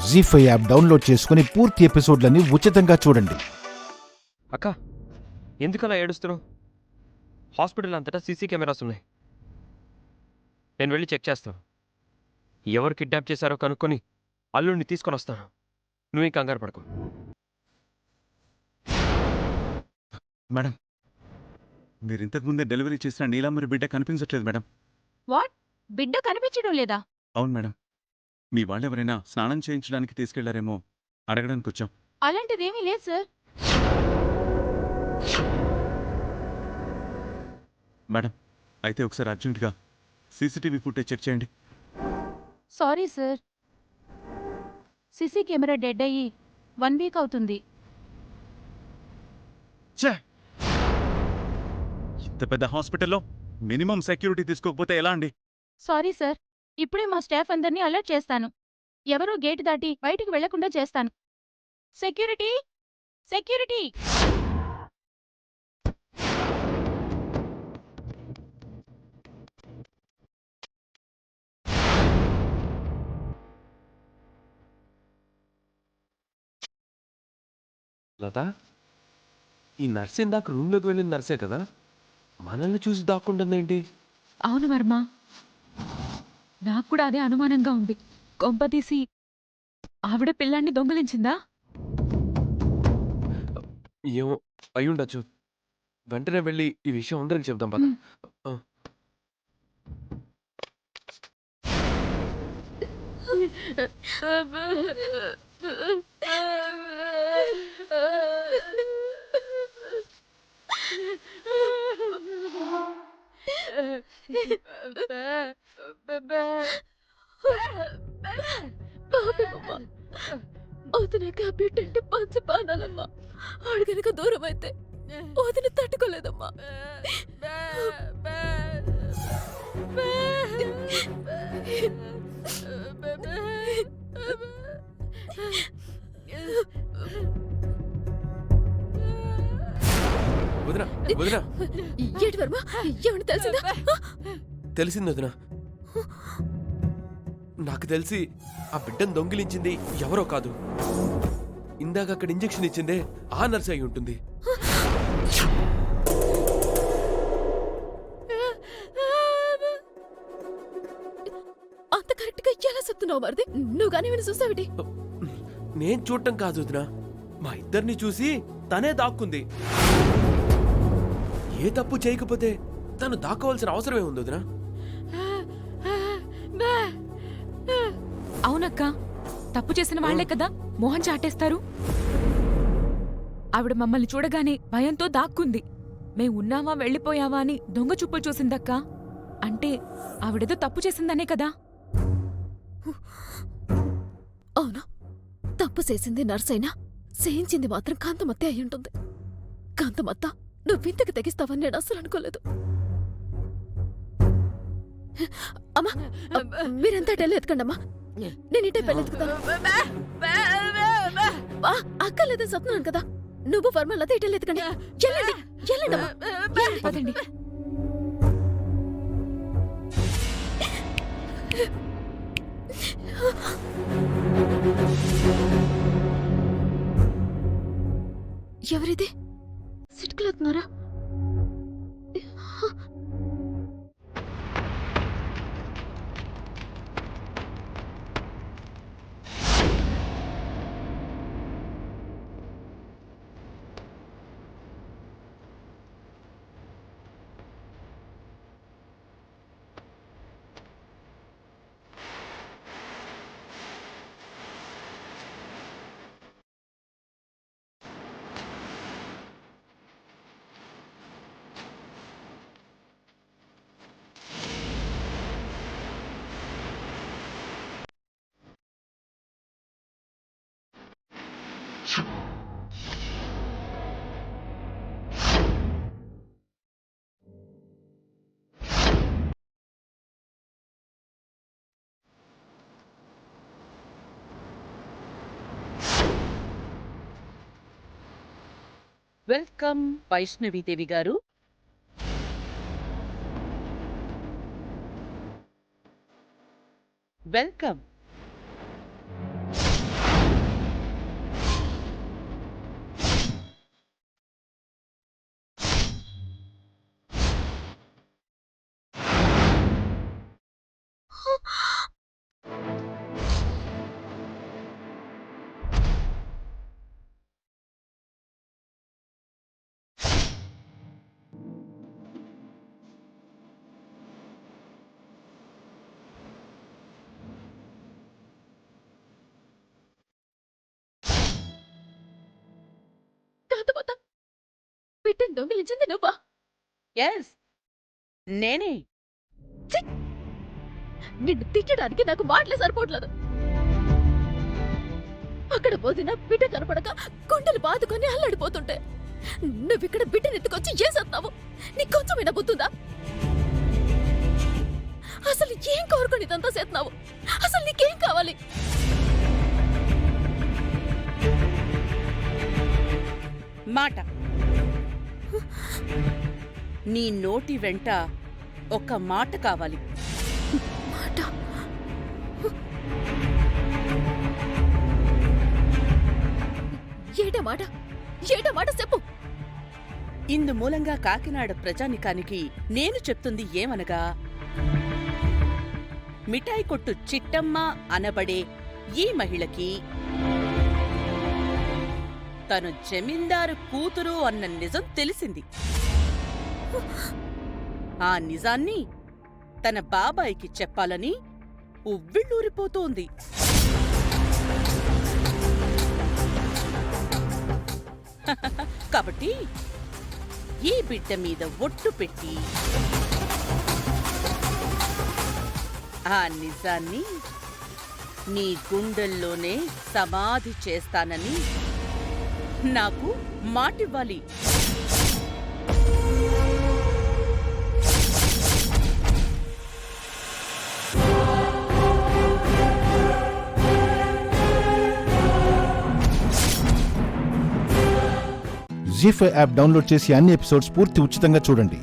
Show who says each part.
Speaker 1: జీ5 app download చేసుకుని పూర్తి ఎపిసోడ్లని ఉచితంగా చూడండి.
Speaker 2: అక్క ఎందుకలా ఏడుస్తున్నావు? హాస్పిటల్ అంతటా సీసీ కెమెరాస్ ఉన్నాయి. నేను వెళ్ళి చెక్ చేస్తాను. ఎవరు కిడ్నాప్ చేశారో కనుక్కొని అల్లుడిని తీసుకొని వస్తాను. నువ్వు కంగారు పడకు.
Speaker 3: మేడం, మీరు ఇంతకుముందే డెలివరీ చేసిన నీలాంబరి బిడ్డ కనిపించట్లేదు మేడం.
Speaker 4: వాట్? బిడ్డ కనిపించడం లేదా?
Speaker 3: అవును మేడం, మీ వాళ్ళెవరైనా స్నానం చేయించడానికి తీసుకెళ్లారేమో అడగడానికి వచ్చాం.
Speaker 4: అలాంటిదేమీ లేదు సార్.
Speaker 3: మేడం, అయితే ఒకసారి అర్జెంటుగా సీసీటీవీ ఫుటేజ్ చెక్ చేయండి.
Speaker 4: Sorry sir, CC camera dead అయ్యి 1 వీక్ అవుతుంది.
Speaker 3: ఇంత పెద్ద హాస్పిటల్లో మినిమం సెక్యూరిటీ తీసుకోకపోతే ఎలా అండి?
Speaker 4: సారీ సార్, ఇప్పుడే మా స్టాఫ్ అందరినీ అలర్ట్ చేస్తాను. ఎవరూ గేట్ దాటి బయటికి వెళ్లకుండా చేస్తాను. Security, security!
Speaker 2: లత, ఈ నర్స్ ఇందాక రూమ్లోకి వెళ్ళిన నర్సే కదా, మనల్ని చూసి దాక్కుంటుందేంటి?
Speaker 5: అవును వర్మ, నాకు కూడా అదే అనుమానంగా ఉంది. కొంపతీసి ఆవిడ పిల్లాన్ని దొంగలించిందా?
Speaker 2: ఏమో అయ్యుండొచ్చు. వెంటనే వెళ్ళి ఈ విషయం అందరికి చెప్దాం పద.
Speaker 6: వదినకి ఆ బిడ్డంటే పంచి పానాలమ్మా. ఆడు కనుక దూరం అయితే వదిన తట్టుకోలేదమ్మా.
Speaker 2: వదినా, వదినా,
Speaker 6: ఏంటి వర్మ, ఏమని తెలిసిందా?
Speaker 2: తెలిసింది వదినా. నాకు తెలిసి ఆ బిడ్డను దొంగిలించింది ఎవరో కాదు, ఇందాక అక్కడ ఇంజెక్షన్ ఇచ్చిందే ఆ నర్స్ అయి ఉంటుంది.
Speaker 6: అంత కరెక్ట్ గా ఎలా చెప్తున్నావు మరిది? నువ్వు కానీ విని చూసావిటి?
Speaker 2: నేను చూడటం కాదు వదినా, మా ఇద్దరిని చూసి తనే దాక్కుంది. ఏ తప్పు చేయకపోతే తను దాక్కోవాల్సిన అవసరమే ఉంది వదినా.
Speaker 5: అవునక్క, తప్పు చేసిన వాళ్లే కదా మోహం చాటేస్తారు. ఆవిడ మమ్మల్ని చూడగానే భయంతో దాక్కుంది. మేం ఉన్నావా వెళ్ళిపోయావా అని దొంగ చూపులు చూసిందక్క. అంటే ఆవిడేదో తప్పు చేసిందనే కదా.
Speaker 6: అవునా? తప్పు చేసింది నర్సైనా, చేయించింది మాత్రం కాంతమత్తే అయి ఉంటుంది. కాంతమత్త, నువ్వింతకు తెగిస్తావని నేను అస్సలు అనుకోలేదు. అమ్మా, మీరంతా టెల్ ఎత్తుకండమ్మా, నేను ఇటే పెళ్ళెత్తుకుతాను. అక్కర్లేదని చెప్తున్నాను కదా. నువ్వు వర్మలతో ఇటెల్ ఎత్తుకండి. వెళ్ళండి, వెళ్ళండమ్మా,
Speaker 5: పదండి.
Speaker 6: ఎవరిది? సిట్కులెత్తున్నారా?
Speaker 7: వెల్కమ్ వైష్ణవీదేవి గారు. వెల్కమ్.
Speaker 6: దొంగిలించింది నువ్వా?
Speaker 7: ఎస్ నేనే.
Speaker 6: నిన్ను తిట్టడానికి నాకు మాటలే సరిపోవట్లేదు. అక్కడ పోదిన బిడ్డ కనపడక గుండెలు బాదుకొని అల్లాడిపోతుంటే నువ్విక్కడ బిడ్డనెత్తుకొచ్చి చేసేస్తున్నావు. నీకు కొంచెమైనా బుద్ధుందా? అసలు ఏం కోరుకొని ఇదంతా చేస్తున్నావు? అసలు నీకేం కావాలి?
Speaker 7: మాట. నీ నోటి వెంట ఒక మాట కావాలి.
Speaker 6: మాట ఏట మాట? ఏట మాట చెప్పు.
Speaker 7: ఇందు మూలంగా కాకినాడ ప్రజానికానికి నేను చెప్తుంది ఏమనగా, మిఠాయి కొట్టు చిట్టమ్మ అనబడే ఈ మహిళకి తను జమీందారు కూతురు అన్న నిజం తెలిసింది. ఆ నిజాన్ని తన బాబాయికి చెప్పాలని ఉవ్విళ్ళూరిపోతోంది. కాబట్టి ఈ బిడ్డ మీద ఒట్టు పెట్టి ఆ నిజాన్ని నీ గుండెల్లోనే సమాధి చేస్తానని నాకు మాటివ్వాలి.
Speaker 1: జీ5 యాప్ డౌన్లోడ్ చేసి అన్ని ఎపిసోడ్స్ పూర్తి ఉచితంగా చూడండి.